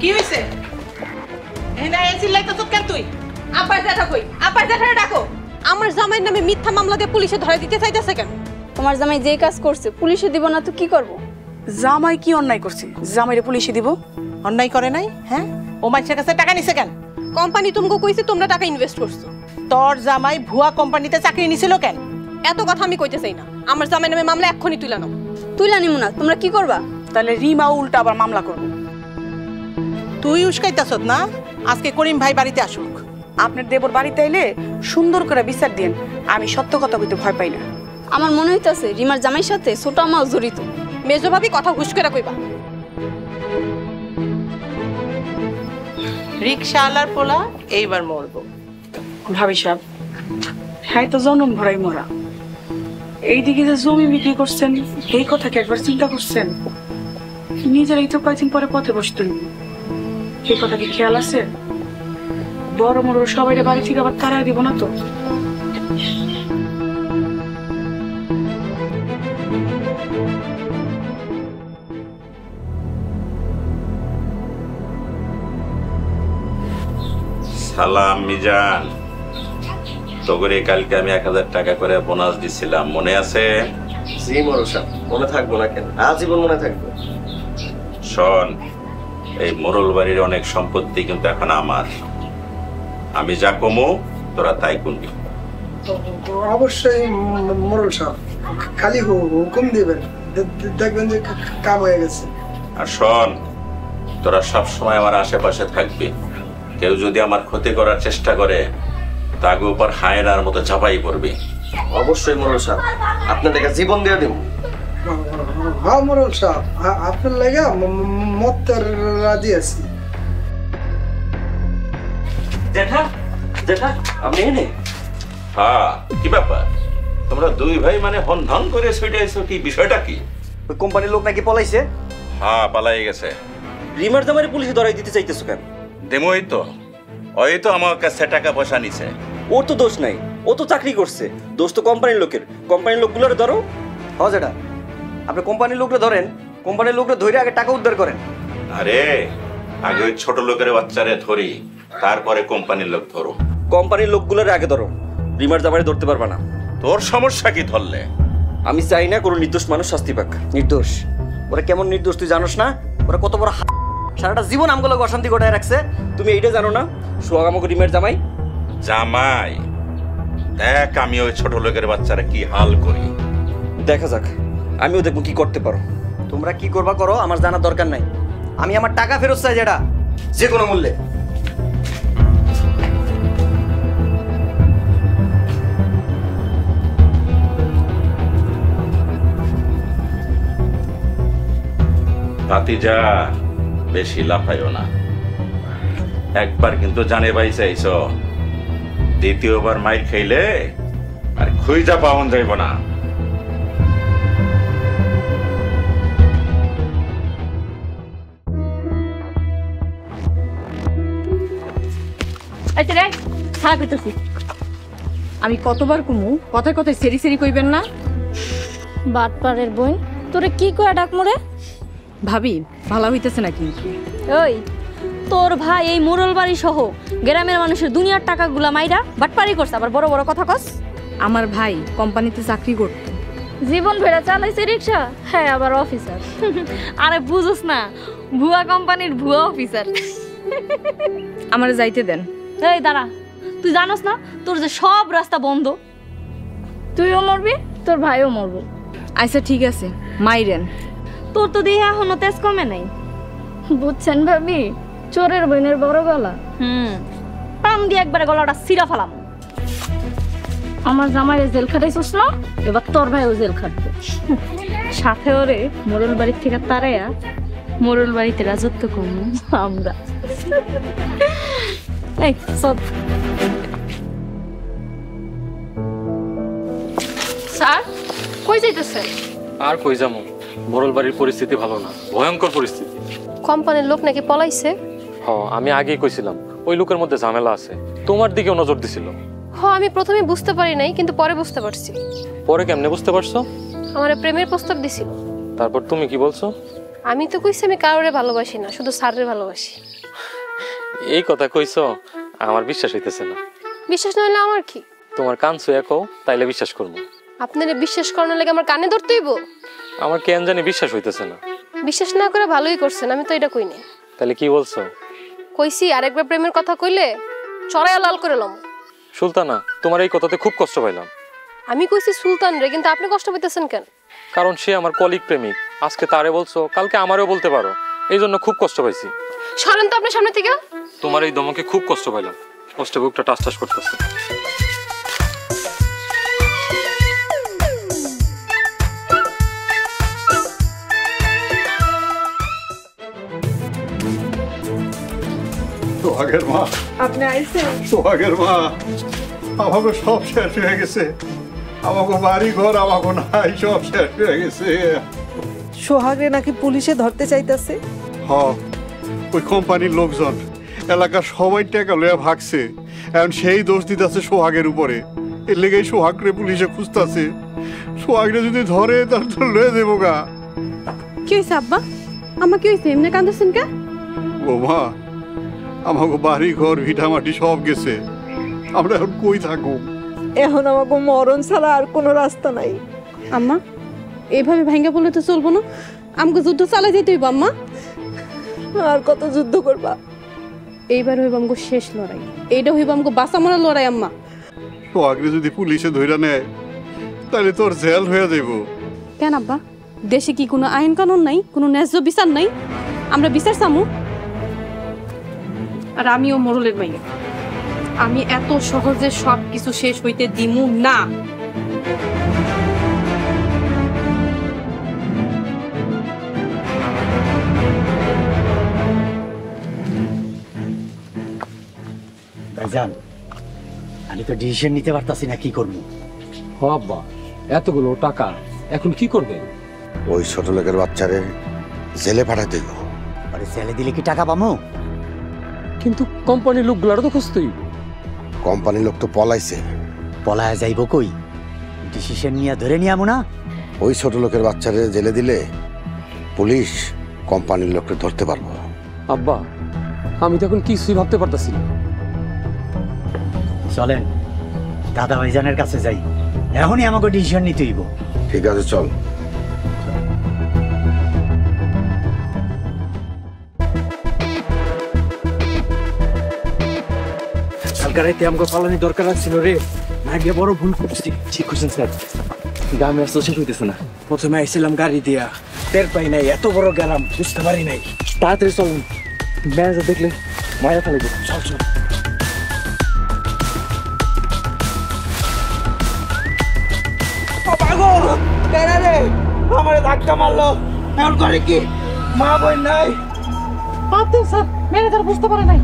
কি হইছে? এনা এসিলাই তো কেন তুই? আব্বার জ্যাঠা কই? আব্বার জ্যাঠারে ডাকো। আমার জামাইয়ের নামে মিথ্যা মামলা দিয়ে পুলিশে ধরে দিতে চাইতেছে কেন? তোমার জামাই যে কাজ করছে পুলিশে দিব না তো কি করব? জামাই কি অন্যায় করছে? জামাইরে পুলিশে দিব? অন্যায় করে নাই? হ্যাঁ? ও মানুষের কাছে টাকা নিছে কেন? কোম্পানি তোমাকে কইছে তোমরা টাকা ইনভেস্ট করছো। তোর জামাই ভুয়া কোম্পানিতে চাকরি নিছিল কেন? এত কথা আমি কইতে চাই না। আমার জামাইয়ের নামে মামলা এক্ষুনি তুলে নাও। তুইলা নিমু না, তোমরা কি করবা? তাহলে রিমা উল্টা আবার মামলা করব। তুই উস্কাইতাছত না? আজকে করিম ভাই বাড়িতে আসুক। আপনার দেবর বাড়িতে আইলে সুন্দর করে বিচার দেন। আমি সত্য কথা কইতে ভয় পাই না। আমার মনে হইতাছে রিমার জামাইর সাথে ছোট আমাও জড়িত। মেজো ভাবি কথা হুশ করে কইবা। রিকশাওয়ালার পোলা এইবার মরবো। ভাবি সাহেব, হ্যাঁ তো জনম ভরাই মরা। এইদিকে যে জমি বিক্রি করছেন এই কথা কি একবার চিন্তা করছেন? নিজেরাই তো কয়েকদিন পরে পথে বসতেন, এই কথা কি খেয়াল আছে? বড় বড় সবাই বাড়ি থেকে আবার তাড়াই দিব না তো? সালাম মিজান, তোগরে কালকে আমি 1000 টাকা করে বোনাস দিছিলাম, মনে আছে? জি মোড়ল সাহেব, মনে থাকবো না কেন, আজীবন মনে থাকবে। শোন, এই মোড়ল বাড়ির অনেক সম্পত্তি কিন্তু এখন আমার। আমি যা কমো তোরা তাই করবি। অবশ্যই মোড়ল সাহেব, খালি হুকুম দিবেন, দেখবেন যে কাম হয়ে গেছে। আর শোন, তোরা সব সময় আমার আশেপাশে থাকবি। কেউ যদি আমার ক্ষতি করার চেষ্টা করে তাকে উপর হায়নার মতো চাপাই পড়বি। অবশ্যই মোড়ল সাহেব, আপনাদের কাছে জীবন দিয়ে দিব। হ্যাঁ মোড়ল সাহেব, আপনার লাগা মরতে রাজি আছি। জেঠা, জেঠা আপনি এনে? হ্যাঁ, কি ব্যাপার? তোমরা দুই ভাই মানে হন হন করে ছুটে এসো, কি বিষয়টা কি? ওই কোম্পানির লোক নাকি পলাইছে। হ্যাঁ, পালাই গেছে। রিমার জামাইরে পুলিশে ধরাই দিতে চাইতেছো কেন? দেমই তো, ওই তো আমার কাছে টাকা পয়সা নিছে। ওর তো দোষ নাই, ও তো চাকরি করছে। দোষ তো কোম্পানির লোকের। কোম্পানির লোকগুলোরে ধরো। হ্যাঁ জেঠা, আপনি কোম্পানির লোকটা ধরেন, কোম্পানির লোকটা ধরে আগে টাকা উদ্ধার করেন। আরে আগে ওই ছোট লোকের বাচ্চারে ধরি, তারপরে কোম্পানির লোক ধরো। কোম্পানির লোকগুলোরে আগে ধরো, রিমার জামাইরে ধরতে পারবা না। তোর সমস্যা কি ধরলে? আমি চাই না কোনো নির্দোষ মানুষ শাস্তি পাক। নির্দোষ? ওরা কেমন নির্দোষ তুই জানোস না? ওরা কত বড় সারাটা জীবন আমগুলোকে অশান্তি ঘটায় রাখছে। তুমি এইটা জানো না? সোহাগ আমাকে রিমের জামাই। জামাই দেখ, আমি ওই ছোট লোকের বাচ্চারা কি হাল করি। দেখা যাক, আমিও দেখবো কি করতে পারো। তোমরা কি করবা করো, আমার জানার দরকার নাই। আমি আমার টাকা ফেরত চাই, যেটা যে কোনো মূল্যে। ভাতিজা, বেশি লাফাইও না। একবার কিন্তু জানে ভাই চাইছ, দ্বিতীয়বার মাইর খাইলে আর খুঁজা পাওন যাইব না। আমি কতবার কুমু, কথায় কথায় সেরি সেরি কইবেন না। বাটপাড়ের বোন, তোরে কি কয়া ডাক মোরে? ভাবি, ভালো হইতেছে না কিন্তু। ওই তোর ভাই এই মোড়ল বাড়ি সহ গ্রামের মানুষের দুনিয়ার টাকাগুলা মাইরা বাটপাড়ি করছে, আবার বড় বড় কথা কস। আমার ভাই কোম্পানিতে চাকরি করত, জীবন ভেড়া চালাইছে রিক্সা, হ্যাঁ আবার অফিসার। আরে বুঝোস না, ভুয়া কোম্পানির ভুয়া অফিসার। আমারে যাইতে দেন। এই দাঁড়া, তুই জানোস না তোর যে সব রাস্তা বন্ধ? তুইও মরবি, তোর ভাইও মরবো। আচ্ছা ঠিক আছে, মাইরেন। তোর তো দেহে এখনো তেজ কমে নাই, বুঝছেন ভাবি? চোরের বোনের বড় গলা। পাম দিয়ে একবারে গলাটা সিরা ফেলাম। আমার জামাইরে জেল খাটাইছিস না, এবার তোর ভাইও জেল খাটবে। সাথে ওরে মোড়ল বাড়ির থেকে তারাইয়া মোড়ল বাড়িতে রাজত্ব করবো আমরা। এই সব স্যার কই যাইতেছেন? আর কই যাবো, মোড়ল বাড়ির পরিস্থিতি ভালো না, ভয়ঙ্কর পরিস্থিতি। কোম্পানির লোক নাকি পলাইছে? আমি আগেই কইছিলাম ওই লোকের মধ্যে ঝামেলা আছে, তোমার দিকেও নজর দিছিল। আমি প্রথমে বুঝতে পারি নাই, কিন্তু পরে বুঝতে পারছি। পরে কেমনে বুঝতে পারছো? আমার প্রেমের প্রস্তাব দিছিল। তারপর তুমি কি বলছো? আমি তো কইছি আমি কারোরে ভালোবাসি না, শুধু স্যারের ভালোবাসি। এই কথা কইছো, আমার বিশ্বাস হইতেছে না। বিশ্বাস না হলে আমার কি? তোমার কান ছুঁয়ে কও, তাইলে বিশ্বাস করবো। আপনারা বিশ্বাস করানোর লাগে আমার কানে ধরতে হইব? আমার কেন জানি বিশ্বাস হইতেছে না। বিশ্বাস না করে ভালোই করছেন, আমি তো এটা কই নাই। তাহলে কি বলছো? কইছি আরেকবার প্রেমের কথা কইলে চড়াইয়া লাল করে লম। সুলতানা, তোমার এই কথাতে খুব কষ্ট পাইলাম। আমি কইছি সুলতান রে, কিন্তু আপনি কষ্ট পাইতেছেন কেন? কারণ সে আমার কলিগ প্রেমিক। আজকে তারে বলছো, কালকে আমারও বলতে পারো। এই জন্য খুব কষ্ট পাইছি। সরেন তো আপনার সামনে থেকে। তোমার এই দমকে খুব কষ্ট পাইলাম। কষ্টে বুকটা টাস টাস করতেছে। সোহাগের মা, আপনি আইছেন? সোহাগের মা, আমাকে সব শেষ হয়ে গেছে। আমাকে বাড়ি ঘর আমাকে নাই, সব শেষ হয়ে গেছে। সোহাগে নাকি পুলিশে ধরতে চাইতেছে। হ, ওই কোম্পানির লোকজন এলাকার সবাই টাকা লইয়া ভাগছে। এখন সেই দোষ দিতেছে সোহাগের উপরে। এর লেগেই সোহাগরে পুলিশে খুঁজতেছে। সোহাগরে যদি ধরে তার তো লয়ে দেবো গা। কি হইছে আব্বা? আমার কি হইছে? এমনি কাঁদছেন কে? ও মা, আমাকে বাড়ি ঘর ভিটামাটি সব গেছে। আমরা এখন কই থাকবো? এখন আমাকে মরণ ছাড়া আর কোনো রাস্তা নাই। আম্মা, এইভাবে ভাঙ্গা বললে তো চলবো না। আমাকে যুদ্ধ চালাই যেতে হইব আম্মা। আর কত যুদ্ধ করবা? এইবার হইব আমাকে শেষ লড়াই। এইটা হইব আমাকে বাঁচা মরার লড়াই আম্মা। সোহাগরে যদি পুলিশে ধইরা নেয় তাহলে তোর জেল হয়ে যাইব। কেন আব্বা? দেশে কি কোনো আইন কানুন নাই? কোনো ন্যায্য বিচার নাই? আমরা বিচার চামু? আর আমিও মোরলের মাইয়া। আমি এত সহজে সব কিছু শেষ হইতে দিমু না। ভাইজান, আমি তো ডিসিশন নিতে পারতাছি না কি করবো। আব্বা, এতগুলো টাকা এখন কি করবে? ওই ছোট লোকের বাচ্চারে জেলে পাঠাতে দেব। আরে জেলে দিলে কি টাকা পামো? কিন্তু কোম্পানির লোকগুলারও তো খুঁজতেই। কোম্পানির লোক তো পলাইছে। পলায়া যাইব কই? ডিসিশন নিয়ে ধরে নিয়ামু না। ওই ছোট লোকের বাচ্চারে জেলে দিলে পুলিশ কোম্পানির লোককে ধরতে পারবো। আব্বা, আমি তো এখন কিছুই ভাবতে পারতাছি না। চলেন দাদা ভাইজানের কাছে যাই, এখনই আমাকে ডিসিশন নিতে হইব। ঠিক আছে, চল। কালকে রাইতে আমাকে পালানি দরকার ছিল রে, না গিয়ে বড় ভুল করছি। ঠিক করছেন স্যার, গ্রামে আসতে শেষ হইতেছে না। প্রথমে আইছিলাম গাড়ি দিয়া, টের পাই নাই এত বড় গ্রাম, বুঝতে পারি নাই। তাড়াতাড়ি চলুন, ম্যানেজার দেখলে মায়া ফেলে দেবো। চল চল। আমার ধাক্কা মারলো, এখন করে কি? মা বোন নাই। স্যার, ম্যানেজার বুঝতে পারে নাই।